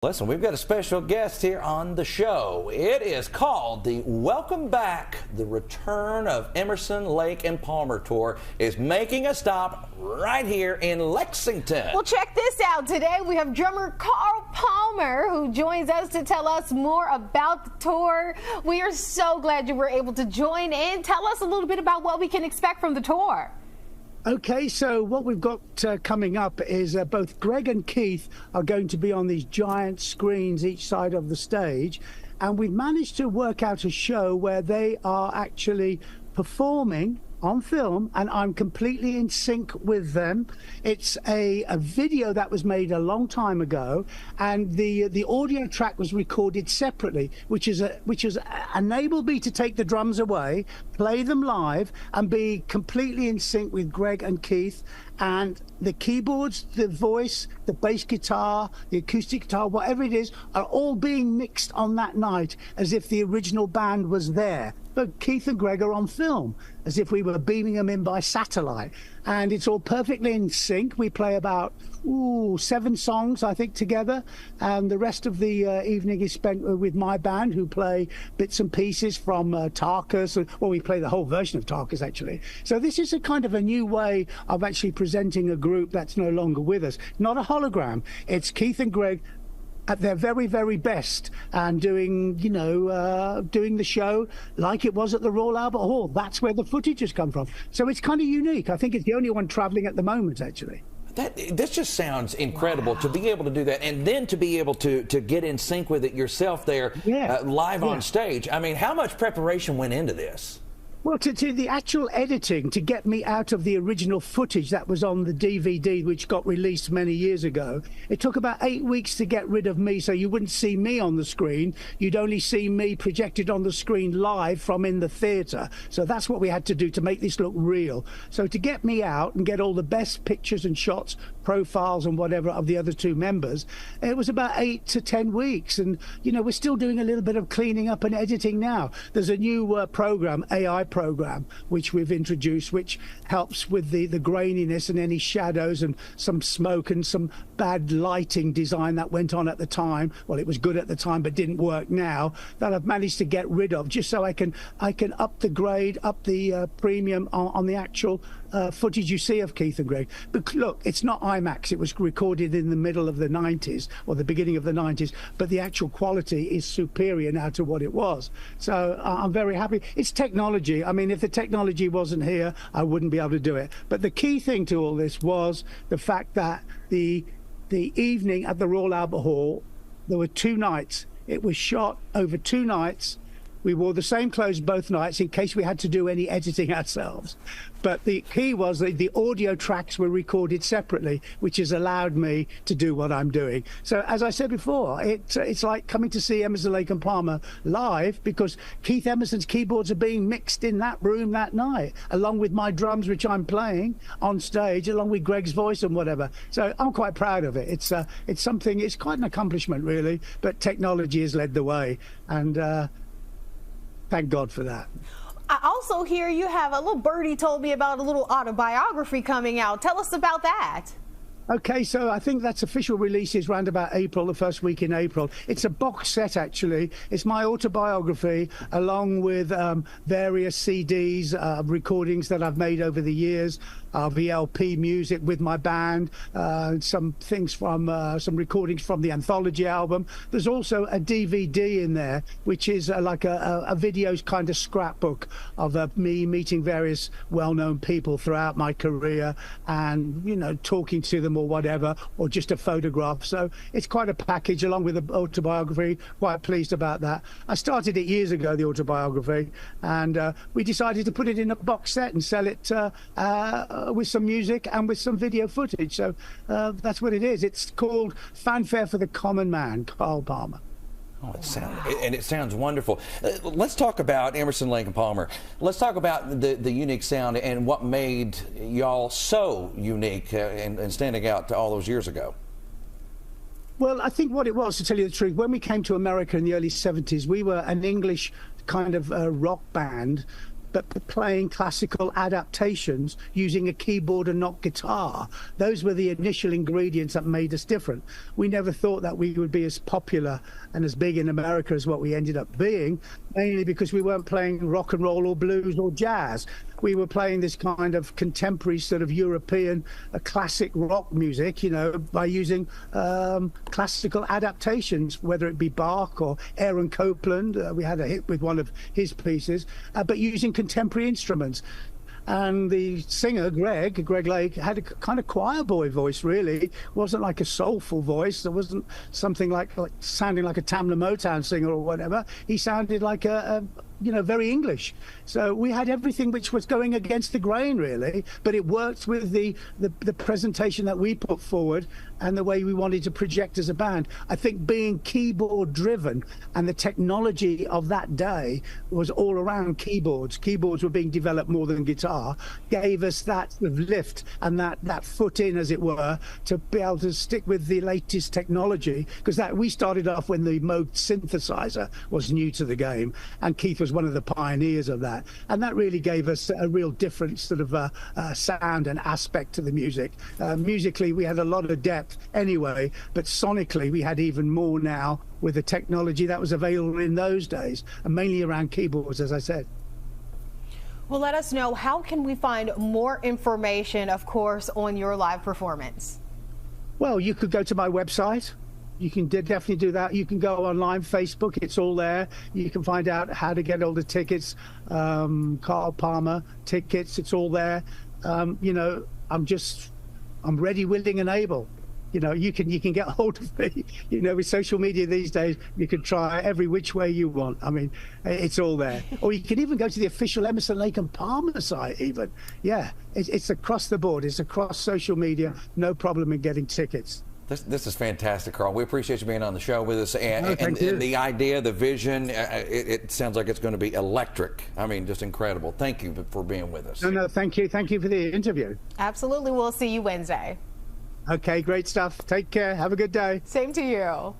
Listen, we've got a special guest here on the show. It is called the Welcome Back, the Return of Emerson, Lake and Palmer Tour is making a stop right here in Lexington. Well, check this out. Today we have drummer Carl Palmer who joins us to tell us more about the tour. We are so glad you were able to join in. Tell us a little bit about what we can expect from the tour. Okay, so what we've got coming up is both Greg and Keith are going to be on these giant screens each side of the stage, and we've managed to work out a show where they are actually performing on film, and I'm completely in sync with them. It's a video that was made a long time ago, and the audio track was recorded separately, which has enabled me to take the drums away, play them live, and be completely in sync with Greg and Keith. And the keyboards, the voice, the bass guitar, the acoustic guitar, whatever it is, are all being mixed on that night as if the original band was there. But Keith and Greg are on film, as if we were beaming them in by satellite. And it's all perfectly in sync. We play about 7 songs, I think, together. And the rest of the evening is spent with my band, who play bits and pieces from Tarkus. Well, we play the whole version of Tarkus, actually. So this is a kind of a new way of actually presenting a group that's no longer with us. Not a hologram. It's Keith and Greg at their very, very best, and doing, doing the show like it was at the Royal Albert Hall. That's where the footage has come from. So it's kind of unique. I think it's the only one traveling at the moment, actually. This just sounds incredible. Wow. To be able to do that, and then to be able to get in sync with it yourself there, live on stage. I mean, how much preparation went into this? Well, to the actual editing, to get me out of the original footage that was on the DVD, which got released many years ago, it took about 8 weeks to get rid of me, so you wouldn't see me on the screen. You'd only see me projected on the screen live from in the theatre. So that's what we had to do to make this look real. So to get me out and get all the best pictures and shots, profiles and whatever of the other 2 members, it was about 8 to 10 weeks. And, we're still doing a little bit of cleaning up and editing now. There's a new program, AI program, which we've introduced, which helps with the graininess and any shadows and some smoke and some bad lighting design that went on at the time. Well, it was good at the time but didn't work now, that I've managed to get rid of, just so I can up the grade, up the premium on the actual footage you see of Keith and Greg. But look, it's not IMAX. It was recorded in the middle of the 90s or the beginning of the 90s, but the actual quality is superior now to what it was. So I'm very happy. It's technology. I mean, if the technology wasn't here, I wouldn't be able to do it. But the key thing to all this was the fact that the evening at the Royal Albert Hall, there were 2 nights. It was shot over 2 nights. We wore the same clothes both nights in case we had to do any editing ourselves. But the key was that the audio tracks were recorded separately, which has allowed me to do what I'm doing. So as I said before, it's like coming to see Emerson, Lake and Palmer live, because Keith Emerson's keyboards are being mixed in that room that night, along with my drums, which I'm playing on stage, along with Greg's voice and whatever. So I'm quite proud of it. It's something, it's quite an accomplishment, really, but technology has led the way. And thank God for that. I also hear you have a little birdie told me about a little autobiography coming out. Tell us about that. Okay, so I think that's official release is around about April, the first week in April. It's a box set, actually. It's my autobiography, along with various CDs, recordings that I've made over the years, of ELP music with my band, some things from, some recordings from the anthology album. There's also a DVD in there, which is like a videos kind of scrapbook of me meeting various well-known people throughout my career and, talking to them or whatever, or just a photograph. So it's quite a package along with the autobiography. Quite pleased about that. I started it years ago, the autobiography, and we decided to put it in a box set and sell it with some music and with some video footage. So that's what it is. It's called Fanfare for the Common Man, Carl Palmer. Oh, it sounds wonderful. Let's talk about Emerson, Lake and Palmer. Let's talk about the unique sound and what made y'all so unique and standing out all those years ago. Well, I think what it was, to tell you the truth, when we came to America in the early 70s, we were an English kind of rock band but playing classical adaptations using a keyboard and not guitar. Those were the initial ingredients that made us different. We never thought that we would be as popular and as big in America as what we ended up being, mainly because we weren't playing rock and roll or blues or jazz. We were playing this kind of contemporary sort of European classic rock music, you know, by using classical adaptations, whether it be Bach or Aaron Copland. We had a hit with one of his pieces, but using contemporary instruments. And the singer, Greg Lake, had a kind of choir boy voice, really. It wasn't like a soulful voice. There wasn't something like sounding like a Tamla Motown singer or whatever. He sounded like you know, very English. So we had everything which was going against the grain, really, but it worked with the presentation that we put forward and the way we wanted to project as a band. I think being keyboard driven and the technology of that day was all around keyboards. Keyboards were being developed more than guitar, gave us that sort of lift and that foot in, as it were, to be able to stick with the latest technology, because that we started off when the Moog synthesizer was new to the game, and Keith was one of the pioneers of that, and that really gave us a real different sort of sound and aspect to the music. Musically, we had a lot of depth anyway, but sonically we had even more now with the technology that was available in those days, and mainly around keyboards, as I said. Well, let us know, how can we find more information, of course, on your live performance? Well, you could go to my website. You can definitely do that. You can go online, Facebook, it's all there. You can find out how to get all the tickets, Carl Palmer tickets, it's all there. You know, I'm ready, willing and able. You know, you can get hold of me. You know, with social media these days, you can try every which way you want. I mean, it's all there. Or you can even go to the official Emerson, Lake and Palmer site even. Yeah, it's across the board. It's across social media. No problem in getting tickets. This is fantastic, Carl. We appreciate you being on the show with us. And the idea, the vision, it sounds like it's going to be electric. I mean, just incredible. Thank you for being with us. No, thank you. Thank you for the interview. Absolutely. We'll see you Wednesday. Okay, great stuff. Take care. Have a good day. Same to you.